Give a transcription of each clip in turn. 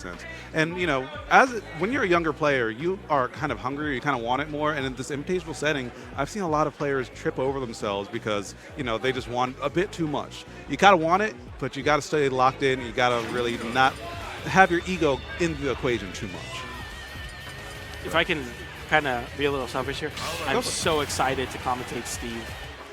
sense. And when you're a younger player, you are kind of hungry, you kind of want it more. And in this invitational setting, I've seen a lot of players trip over themselves because they just want a bit too much. You gotta want it, but you gotta stay locked in. You gotta really not have your ego in the equation too much. If I can kind of be a little selfish here, I'm so excited to commentate Steve.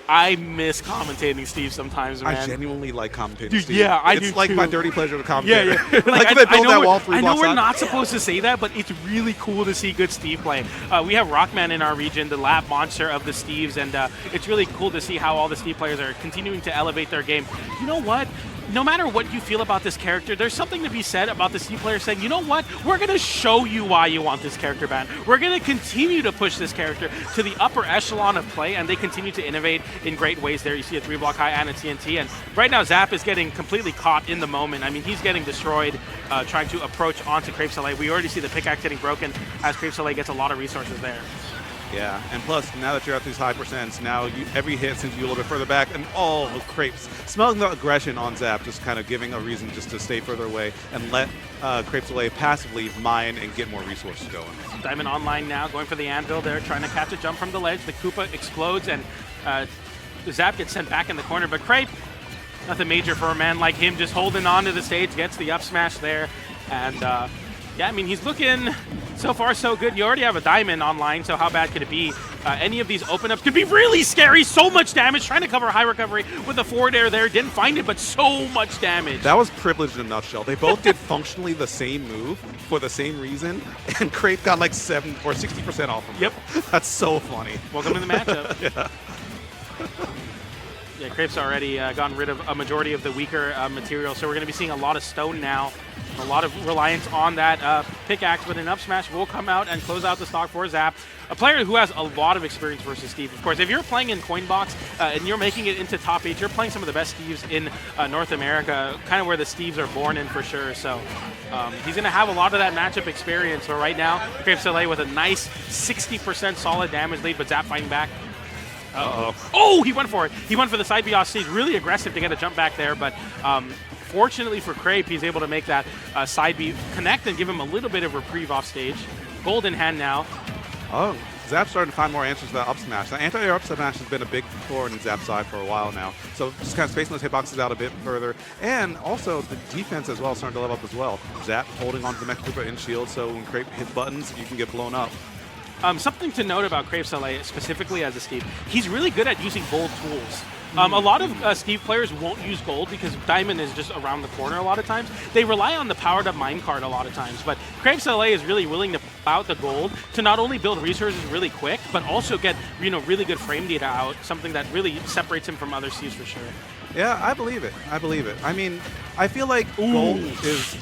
I miss commentating Steve sometimes, man. I genuinely like commentating Dude, Steve. yeah, I it's do like too. my dirty pleasure to commentate. Yeah, yeah. Like they build that wall 3 I know blocks we're out. not supposed to say that, but it's really cool to see good Steve play. We have Rockman in our region, the lab monster of the Steves, and it's really cool to see how all the Steve players are continuing to elevate their game. You know what? No matter what you feel about this character, there's something to be said about the Steve players saying, you know what? We're going to show you why you want this character banned. We're going to continue to push this character to the upper echelon of play, and they continue to innovate in great ways there. You see a 3-block high and a TNT, and right now Zap is getting completely caught in the moment. I mean, he's getting destroyed trying to approach onto Crepe Salee. We already see the pickaxe getting broken as Crepe Salee gets a lot of resources there. Yeah, and plus, now that you're at these high percents, now every hit sends you a little bit further back, and all the crepes. Smelling the aggression on Zap, just kind of giving a reason just to stay further away and let Crepe Salee passively mine and get more resources going. Diamond online now, going for the anvil there, trying to catch a jump from the ledge. The Koopa explodes, and Zap gets sent back in the corner, but Crepe, nothing major for a man like him, just holding on to the stage, gets the up smash there, and yeah, I mean, he's looking so far so good. You already have a diamond online, so how bad could it be? Any of these open ups could be really scary. So much damage. Trying to cover high recovery with a forward air there. Didn't find it, but so much damage. That was privilege in a nutshell. They both did functionally the same move for the same reason, and Crepe got like 7 or 60% off of him. Yep. That's so funny. Welcome to the matchup. Yeah. Yeah, Crepe's already gotten rid of a majority of the weaker material, so we're going to be seeing a lot of stone now. A lot of reliance on that pickaxe, but an up smash will come out and close out the stock for Zap. A player who has a lot of experience versus Steve. Of course, if you're playing in Coinbox and you're making it into top 8, you're playing some of the best Steves in North America, kind of where the Steves are born in for sure. So he's going to have a lot of that matchup experience. But right now, Crepe Salee with a nice 60% solid damage lead, but Zap fighting back. Oh, he went for it. He went for the side B off stage. Really aggressive to get a jump back there, but fortunately for Crepe, he's able to make that side B connect and give him a little bit of reprieve off stage. Gold in hand now. Oh, Zap's starting to find more answers to that up smash. The anti-air up smash has been a big thorn in Zap's side for a while now. So just kind of spacing those hitboxes out a bit further. And also the defense as well is starting to level up as well. Zap holding on to the Mech Koopa in shield, so when Crepe hits buttons, you can get blown up. Something to note about Crepe Salee, specifically as a Steve, he's really good at using gold tools. A lot of Steve players won't use gold because Diamond is just around the corner a lot of times. They rely on the powered up minecart a lot of times, but Crepe Salee is really willing to put out the gold to not only build resources really quick, but also get really good frame data out, something that really separates him from other Steves for sure. Yeah, I believe it. I believe it. I mean, I feel like gold is...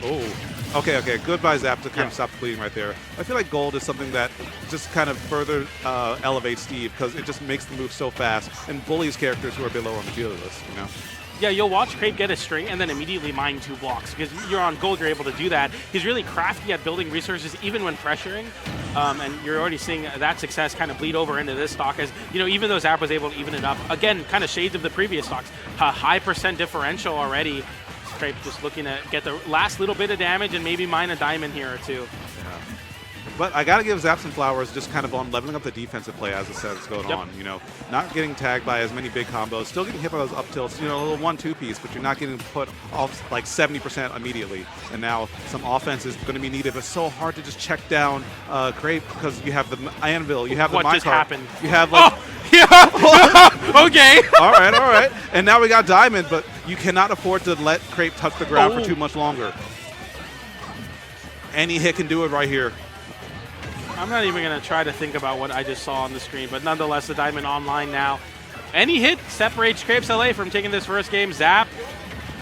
Okay, goodbye Zap to kind of stop the bleeding right there. I feel like gold is something that just kind of further elevates Steve because it just makes the move so fast and bullies characters who are below on the tier list, Yeah, you'll watch Crepe get a string and then immediately mine 2 blocks because you're on gold, you're able to do that. He's really crafty at building resources even when pressuring, and you're already seeing that success kind of bleed over into this stock as, even though Zap was able to even it up. Again, kind of shades of the previous stocks. A high percent differential already. Crepe just looking to get the last little bit of damage and maybe mine a diamond here or two. Yeah. But I got to give Zap some flowers just kind of on leveling up the defensive play as the set's going on. Not getting tagged by as many big combos, still getting hit by those up tilts, a little 1-2 piece, but you're not getting put off like 70% immediately. And now some offense is going to be needed. It's so hard to just check down Crepe because you have the anvil, you have the minecart. What just happened? You have like... Oh, yeah! Okay. All right. And now we got Diamond, but you cannot afford to let Crepe touch the ground for too much longer. Any hit can do it right here. I'm not even going to try to think about what I just saw on the screen, but nonetheless, the Diamond online now. Any hit separates Crepe Salee from taking this first game. Zap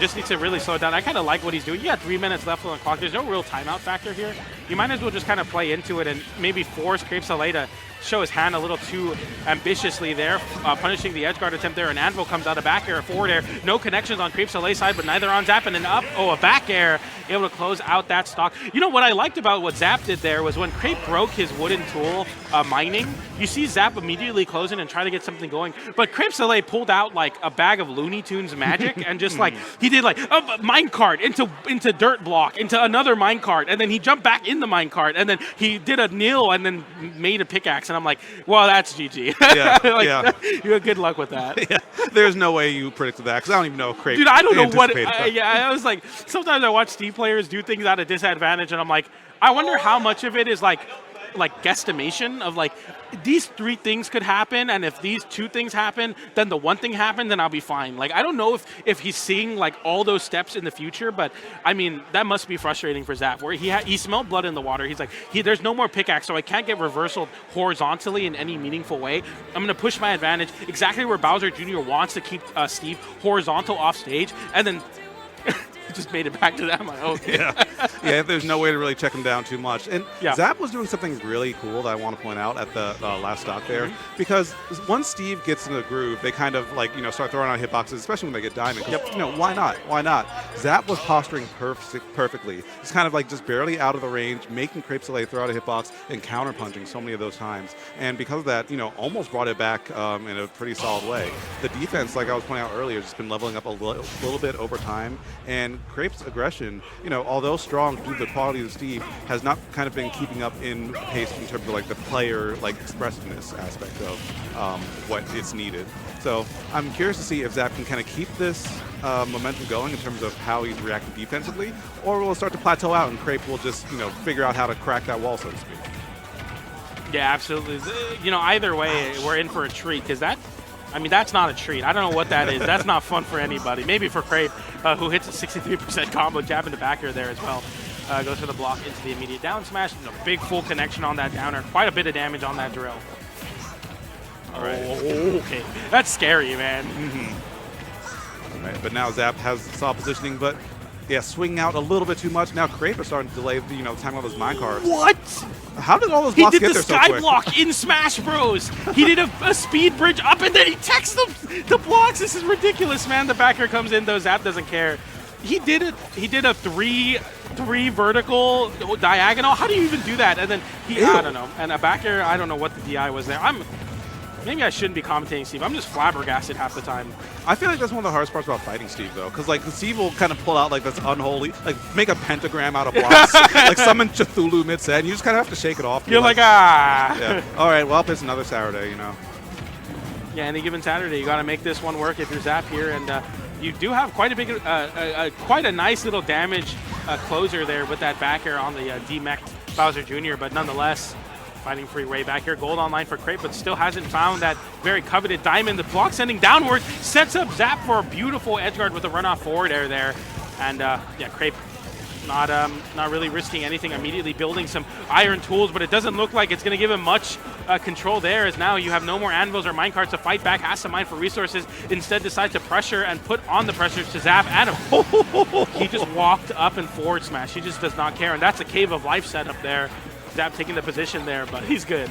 just needs to really slow it down. I kind of like what he's doing. You got 3 minutes left on the clock. There's no real timeout factor here. You might as well just kind of play into it and maybe force Crepe Salee to show his hand a little too ambitiously there, punishing the edge guard attempt there. An anvil comes out, a back air, a forward air. No connections on crepe salee side, but neither on Zap, and then up. Oh, a back air, able to close out that stock. You know what I liked about what Zap did there was when Crepe broke his wooden tool mining, you see Zap immediately closing and try to get something going. But crepe salee pulled out like a bag of Looney Tunes magic and just like, he did like a minecart into dirt block, into another minecart, and then he jumped back in the minecart, and then he did a nil and then made a pickaxe, and I'm like, well, that's GG. Yeah, like, yeah. You had good luck with that. Yeah, there's no way you predicted that, because I don't even know if Crepe Dude, I don't know what. anticipated that. I was like, sometimes I watch Steve players do things at a disadvantage, and I'm like, I wonder how much of it is like guesstimation of like, these 3 things could happen, and if these 2 things happen, then the 1 thing happened, then I'll be fine. Like, I don't know if he's seeing like all those steps in the future, but I mean, that must be frustrating for Zap, where he smelled blood in the water. He's like, there's no more pickaxe, so I can't get reversal horizontally in any meaningful way. I'm going to push my advantage exactly where Bowser Jr. wants to keep Steve horizontal off stage, and then just made it back to that. I'm like, okay. Yeah, there's no way to really check him down too much. And Yeah. Zap was doing something really cool that I want to point out at the last stock there, because once Steve gets in the groove, they kind of like, start throwing out hitboxes, especially when they get diamond. Why not? Why not? Zap was posturing perfectly. He's kind of like just barely out of the range, making crepe salee throw out a hitbox and counter punching so many of those times. And because of that, almost brought it back in a pretty solid way. The defense, like I was pointing out earlier, has just been leveling up a little bit over time. And Crepe's aggression, although strong due to the quality of Steve, has not kind of been keeping up in pace in terms of like the player expressiveness aspect of what is needed. So I'm curious to see if Zap can kind of keep this momentum going in terms of how he's reacting defensively, or will it start to plateau out and Crepe will just figure out how to crack that wall, so to speak. Yeah, absolutely. Either way, we're in for a treat, because that's not a treat. I don't know what that is. That's not fun for anybody. Maybe for Crepe, who hits a 63% combo, jab into back air there as well. Goes for the block into the immediate down smash. Big full connection on that downer. Quite a bit of damage on that drill. All right. Oh, okay. That's scary, man. All right, but now Zap has solid positioning, but yeah, swinging out a little bit too much. Now Crepe is starting to delay, the time on those mine cards. What? How did all those blocks get there so quick? He did the sky block in Smash Bros. He did a speed bridge up, and then he techs the blocks. This is ridiculous, man. The backer comes in, though. Zap doesn't care. He did a three vertical diagonal. How do you even do that? And then I don't know. And a back air, I don't know what the DI was there. Maybe I shouldn't be commentating Steve. I'm just flabbergasted half the time. I feel like that's one of the hardest parts about fighting Steve, though, because Steve will kind of pull out this unholy, make a pentagram out of blocks, summon Cthulhu mid-set, and you just kind of have to shake it off. You're like, ah. Yeah. All right, well, it's another Saturday, Yeah, any given Saturday, you got to make this one work if you're Zap here, and you do have quite a big, quite a nice little damage closer there with that back air on the D-mech Bowser Jr., but nonetheless, fighting free way back here. Gold online for Crepe, but still hasn't found that very coveted diamond. The block sending downward sets up Zap for a beautiful edgeguard with a runoff forward air there. And Crepe not really risking anything, immediately building some iron tools, but it doesn't look like it's going to give him much control there, as now you have no more anvils or minecarts to fight back, has to mine for resources, instead decides to pressure and put on the pressure to Zap. Adam, he just walked up and forward smash. He just does not care, and that's a Cave of Life setup there. Zap taking the position there, but he's good.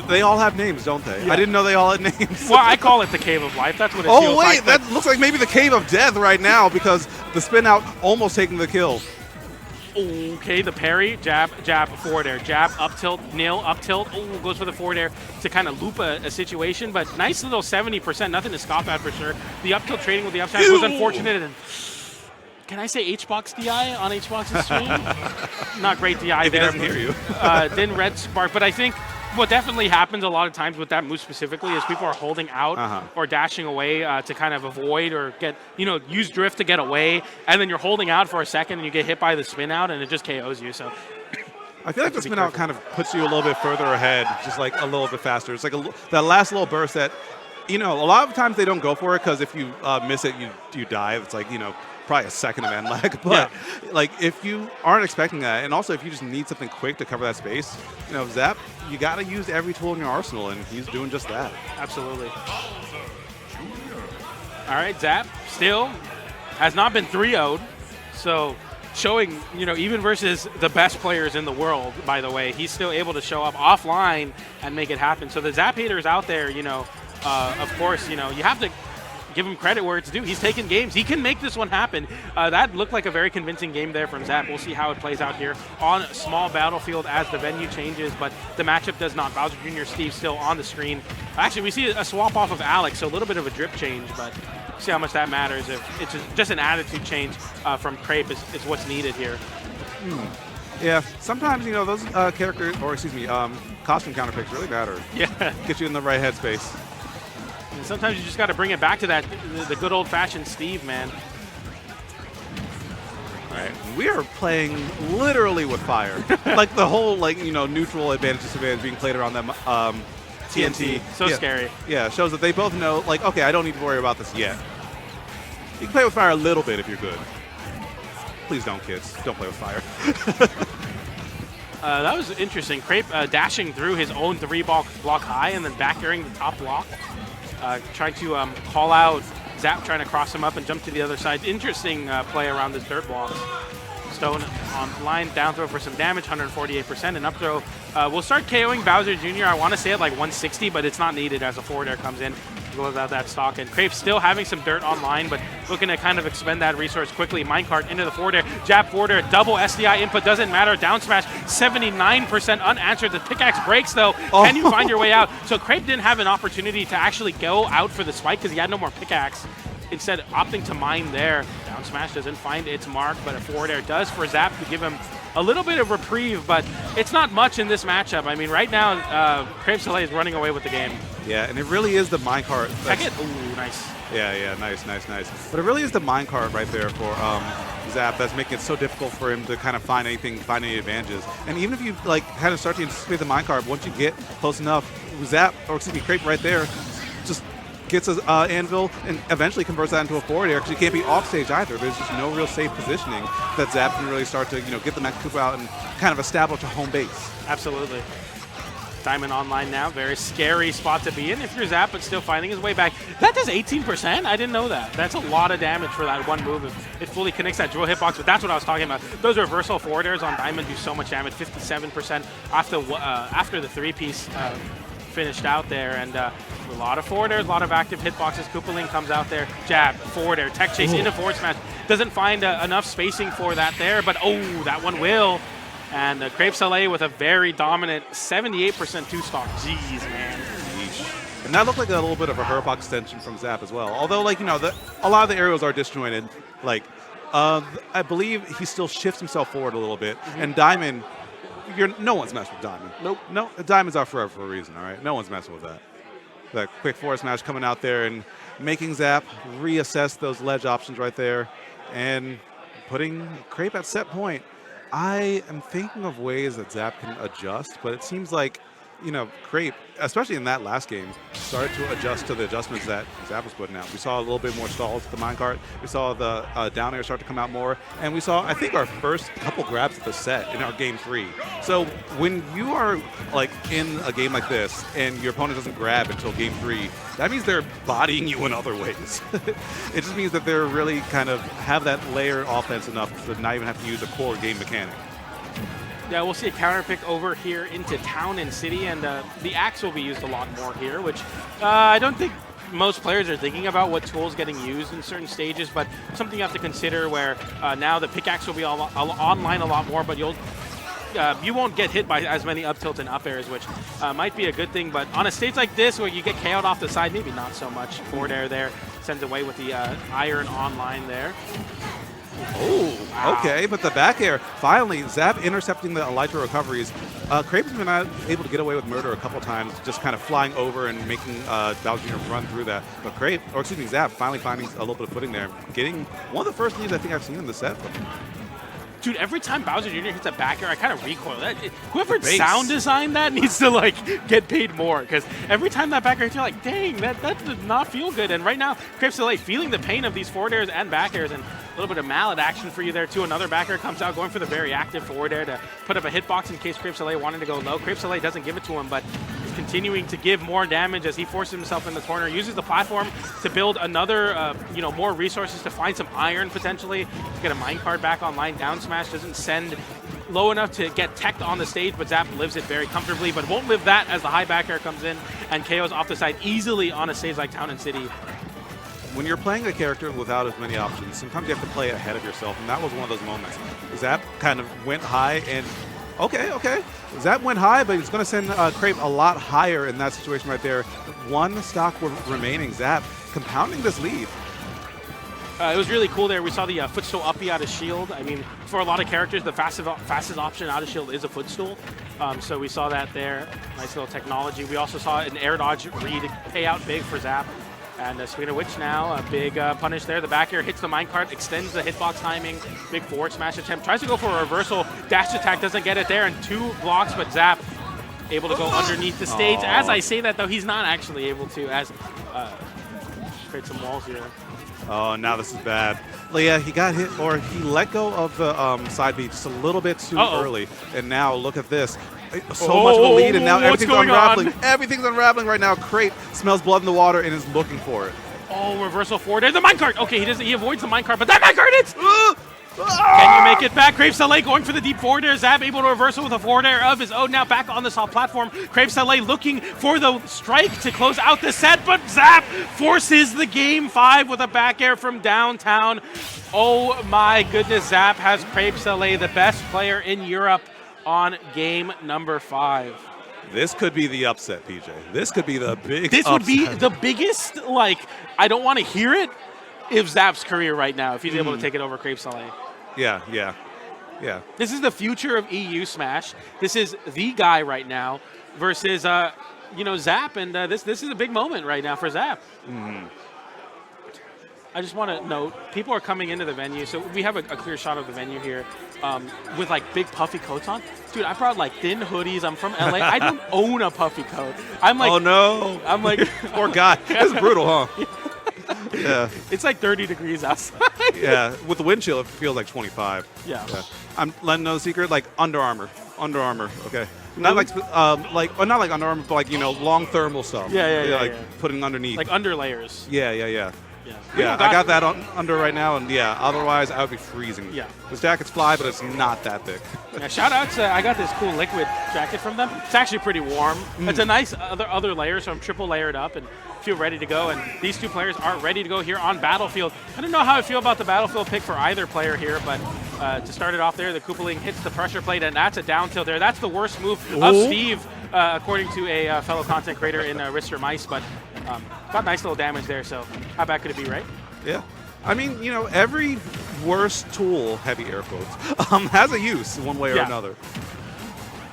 They all have names, don't they? Yeah. I didn't know they all had names. Well, I call it the Cave of Life. That's what it feels like. Oh, wait, that looks like maybe the Cave of Death right now, because the spin out almost taking the kill. Okay, the parry, jab, forward air, jab, up tilt, nil, up tilt. Oh, goes for the forward air to kind of loop a situation, but nice little 70%, nothing to scoff at for sure. The up tilt trading with the up smash was unfortunate, and can I say HBox DI on HBox's stream? Not great DI if there. If he doesn't hear you. Then red spark, but I think what definitely happens a lot of times with that move specifically is people are holding out or dashing away to kind of avoid or get, use drift to get away, and then you're holding out for a second and you get hit by the spin out and it just KOs you. So I feel like the spin out kind of puts you a little bit further ahead, just like a little bit faster. It's like that last little burst that, a lot of times they don't go for it because if you miss it, you die. It's like, probably a second of end lag, but if you aren't expecting that, and also if you just need something quick to cover that space, Zap, you got to use every tool in your arsenal, and he's doing just that. Absolutely. All right, Zap still has not been 3-0'd, so showing, even versus the best players in the world, by the way, he's still able to show up offline and make it happen. So the Zap haters out there, of course, you have to give him credit where it's due. He's taken games. He can make this one happen. That looked like a very convincing game there from Zap. We'll see how it plays out here on a small battlefield as the venue changes, but the matchup does not. Bowser Jr. Steve still on the screen. Actually, we see a swap off of Alex, so a little bit of a drip change, but see how much that matters. If it's just an attitude change from Crepe is what's needed here. Yeah, sometimes, those costume counter picks really matter. Yeah. Get you in the right headspace. And sometimes you just got to bring it back to the good old-fashioned Steve, man. All right, we are playing literally with fire. Like the whole, neutral advantage disadvantage being played around them. TNT. So scary. Yeah, shows that they both know, okay, I don't need to worry about this yet. You can play with fire a little bit if you're good. Please don't, kids. Don't play with fire. That was interesting. Crepe dashing through his own 3-block high and then back airing the top block. Trying to call out Zap, trying to cross him up and jump to the other side. Interesting play around this dirt block. Stone on line, down throw for some damage, 148%, and up throw will start KOing Bowser Jr. I want to say at 160, but it's not needed as a forward air comes in. Go without that stock, and Crepe still having some dirt online, but looking to kind of expend that resource quickly. Minecart into the forward air, jab forward air, double SDI input, doesn't matter. Down smash, 79% unanswered. The pickaxe breaks though. Oh. Can you find your way out? So Crepe didn't have an opportunity to actually go out for the spike because he had no more pickaxe. Instead, opting to mine there. Down smash doesn't find its mark, but a forward air does for Zap to give him a little bit of reprieve, but it's not much in this matchup. I mean, right now, Crepe Salee is running away with the game. Yeah, and it really is the minecart. Check it. Ooh, nice. Yeah, nice. But it really is the minecart right there for Zap that's making it so difficult for him to kind of find any advantages. And even if you kind of start to anticipate the minecart, once you get close enough, Crepe right there just gets an anvil and eventually converts that into a forward air because you can't be off stage either. There's just no real safe positioning that Zap can really start to get the Mech Koopa out and kind of establish a home base. Absolutely. Diamond online now. Very scary spot to be in if you're Zap, but still finding his way back. That does 18%? I didn't know that. That's a lot of damage for that one move. If it fully connects that drill hitbox, but that's what I was talking about. Those reversal forward airs on Diamond do so much damage, 57% after the three-piece finished out there. And a lot of forward airs, a lot of active hitboxes. Koopaling comes out there. Jab, forward air, tech chase into forward smash. Doesn't find enough spacing for that there, but that one will. And Crepe Salee with a very dominant 78% two-stock. Jeez, man. Yeesh. And that looked like a little bit of a herb extension from Zap as well. Although, a lot of the aerials are disjointed. I believe he still shifts himself forward a little bit. And Diamond, no one's messing with Diamond. Nope. No, Diamond's out forever for a reason, all right? No one's messing with that. That quick forward smash coming out there and making Zap reassess those ledge options right there and putting Crepe at set point. I am thinking of ways that Zap can adjust, but it seems like, Crepe, especially in that last game, started to adjust to the adjustments that Zap was putting out. We saw a little bit more stalls at the minecart. We saw the down air start to come out more. And we saw, I think, our first couple grabs at the set in our game 3. So when you are in a game like this and your opponent doesn't grab until game 3, that means they're bodying you in other ways. It just means that they're really kind of have that layered offense enough to not even have to use a core game mechanic. Yeah, we'll see a counter pick over here into Town and City, and the axe will be used a lot more here, which I don't think most players are thinking about what tools getting used in certain stages, but something you have to consider where now the pickaxe will be online a lot more, but you won't get hit by as many up tilt and up airs, which might be a good thing. But on a stage like this where you get KO'd off the side, maybe not so much. Forward air there, sends away with the iron online there. Oh, wow. Okay, but the back air, finally, Zap intercepting the Elytra recoveries. Crepe's been able to get away with murder a couple times, just kind of flying over and making Bowser Jr. run through that. But Zap finally finding a little bit of footing there, getting one of the first leads I think I've seen in the set. Dude, every time Bowser Jr. hits a back air, I kind of recoil. Whoever sound designed that needs to get paid more, because every time that back air hits, you're like, dang, that did not feel good. And right now, Crepe Salee feeling the pain of these forward airs and back airs, and a little bit of mallet action for you there too. Another back air comes out, going for the very active forward air to put up a hitbox in case Crepe Salee wanted to go low. Crepe Salee doesn't give it to him, but he's continuing to give more damage as he forces himself in the corner, uses the platform to build another, more resources to find some iron potentially, to get a minecart back online. Down smash doesn't send low enough to get teched on the stage, but Zap lives it very comfortably, but won't live that as the high back air comes in and KOs off the side easily on a stage like Town and City. When you're playing a character without as many options, sometimes you have to play ahead of yourself, and that was one of those moments. Zap kind of went high, and okay. Zap went high, but he's going to send Crepe a lot higher in that situation right there. One stock remaining. Zap compounding this lead. It was really cool there. We saw the footstool uppy out of shield. I mean, for a lot of characters, the fastest option out of shield is a footstool. So we saw that there. Nice little technology. We also saw an air dodge read pay out big for Zap. And Sweet Witch now, a big punish there. The back air hits the minecart, extends the hitbox timing. Big forward smash attempt. Tries to go for a reversal. Dash attack doesn't get it there, and 2 blocks, but Zap able to go underneath the stage. As I say that, though, he's not actually able to, as create some walls here. Oh, now this is bad. Yeah, he got hit, or he let go of the side beat just a little bit too early. And now look at this. So much of a lead, and now everything's unraveling. Everything's unraveling right now. Crepe smells blood in the water and is looking for it. Oh, reversal forward. There's the minecart. Okay, he avoids the minecart, but that minecart hits! Can you make it back? Crepe Salee going for the deep forward air. Zap able to reversal with a forward air of his own. Now back on the soft platform. Crepe Salee looking for the strike to close out the set, but Zap forces the game 5 with a back air from downtown. Oh my goodness, Zap has Crepe Salee, the best player in Europe, on game number 5. This could be the upset, PJ. This could be the big This upset. would be the biggest, I don't want to hear it, if Zap's career right now, if he's able to take it over Crepe Salee. Yeah. This is the future of EU Smash. This is the guy right now versus, Zap, and this is a big moment right now for Zap. I just want to note, people are coming into the venue, so we have a clear shot of the venue here with big puffy coats on. Dude, I brought thin hoodies. I'm from LA. I don't own a puffy coat. I'm like, oh no. I'm like, poor guy. That's brutal, huh? Yeah. It's 30 degrees outside. Yeah, with the wind chill, it feels like 25. Yeah. I'm letting know the secret, Under Armour, okay. Not not like Under Armour, but long thermal stuff. Yeah. Putting underneath. Underlayers. Yeah. I got that under right now, and otherwise I would be freezing. Yeah. This jacket's fly, but it's not that thick. Yeah, shout out to, I got this cool liquid jacket from them. It's actually pretty warm. It's a nice other layer, so I'm triple layered up and feel ready to go. And these two players are ready to go here on Battlefield. I don't know how I feel about the Battlefield pick for either player here, but to start it off there, the Koopaling hits the pressure plate, and that's a down tilt there. That's the worst move of Steve, according to a fellow content creator in Rister Mice, but got nice little damage there, so how bad could it be, right? Yeah. I mean, every worst tool, heavy air quotes, has a use one way or another.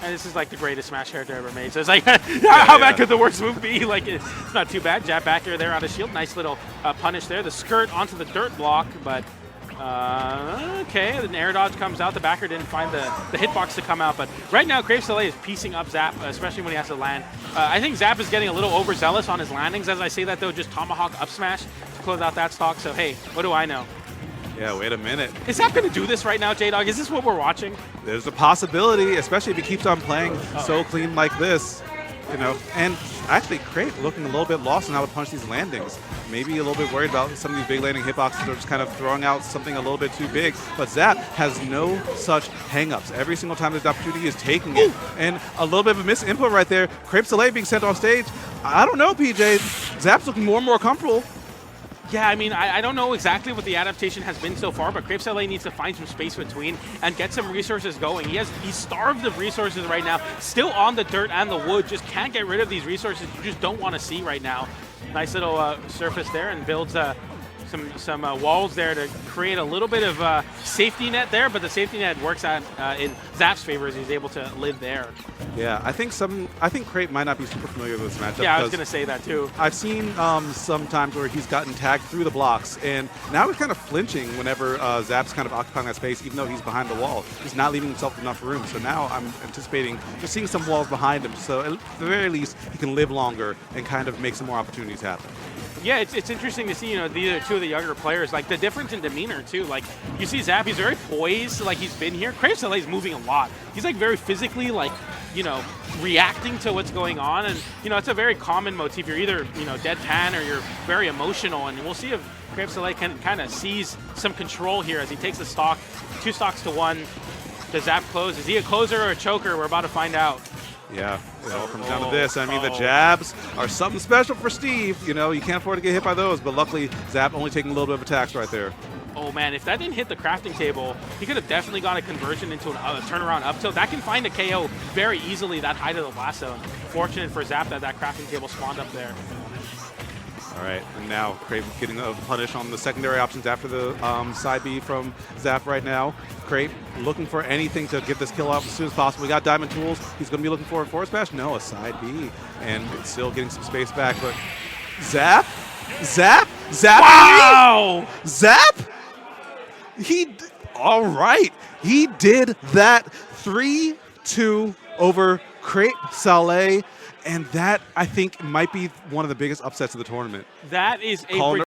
And this is the greatest Smash character ever made. So it's how bad could the worst move be? It's not too bad. Jab back air there on a shield. Nice little punish there. The skirt onto the dirt block, but okay. An air dodge comes out. The backer didn't find the hitbox to come out, but right now Crepe Salee is piecing up Zap, especially when he has to land. I think Zap is getting a little overzealous on his landings. As I say that though, just tomahawk up smash to close out that stock. So hey, what do I know? Yeah, wait a minute. Is Zap going to do this right now, J-Dog? Is this what we're watching? There's a possibility, especially if he keeps on playing so clean like this. And actually Crepe looking a little bit lost on how to punch these landings. Maybe a little bit worried about some of these big landing hitboxes that are just kind of throwing out something a little bit too big. But Zap has no such hangups. Every single time there's opportunity, he is taking it. And a little bit of a missed input right there. Crepe Salee being sent off stage. I don't know, PJ. Zap's looking more and more comfortable. Yeah, I mean, I don't know exactly what the adaptation has been so far, but Crepe Salee needs to find some space between and get some resources going. He's starved of resources right now, still on the dirt and the wood, just can't get rid of these resources you just don't want to see right now. Nice little surface there, and builds some walls there to create a little bit of safety net there, but the safety net works out in Zap's favor as he's able to live there. Yeah, I think Crepe might not be super familiar with this matchup. Yeah, I was going to say that too. I've seen some times where he's gotten tagged through the blocks, and now he's kind of flinching whenever Zap's kind of occupying that space, even though he's behind the wall. He's not leaving himself enough room. So now I'm anticipating just seeing some walls behind him, so at the very least he can live longer and kind of make some more opportunities happen. Yeah, it's interesting to see, these are two of the younger players, the difference in demeanor too. You see Zap, he's very poised, he's been here. Crepe Salee's moving a lot. He's very physically you know, reacting to what's going on. And, you know, it's a very common motif. You're either, you know, deadpan or you're very emotional. And we'll see if Crepe Salee can kind of seize some control here as he takes the stock, 2 stocks to 1. Does Zap close? Is he a closer or a choker? We're about to find out. Yeah, it all comes down to this. I mean, the jabs are something special for Steve. You know, you can't afford to get hit by those, but luckily, Zap only taking a little bit of attacks right there. Oh man, if that didn't hit the crafting table, he could have definitely got a conversion into a turnaround up tilt. That can find a KO very easily, that height of the blast zone. Fortunate for Zap that crafting table spawned up there. All right, and now Crepe getting a punish on the secondary options after the side B from Zap right now. Crepe looking for anything to get this kill off as soon as possible. We got Diamond Tools. He's going to be looking for a forward smash. No, a side B. And it's still getting some space back, but Zap? Wow! Zap? All right. He did that 3-2 over Crepe Salee. And that, I think, might be one of the biggest upsets of the tournament. That is a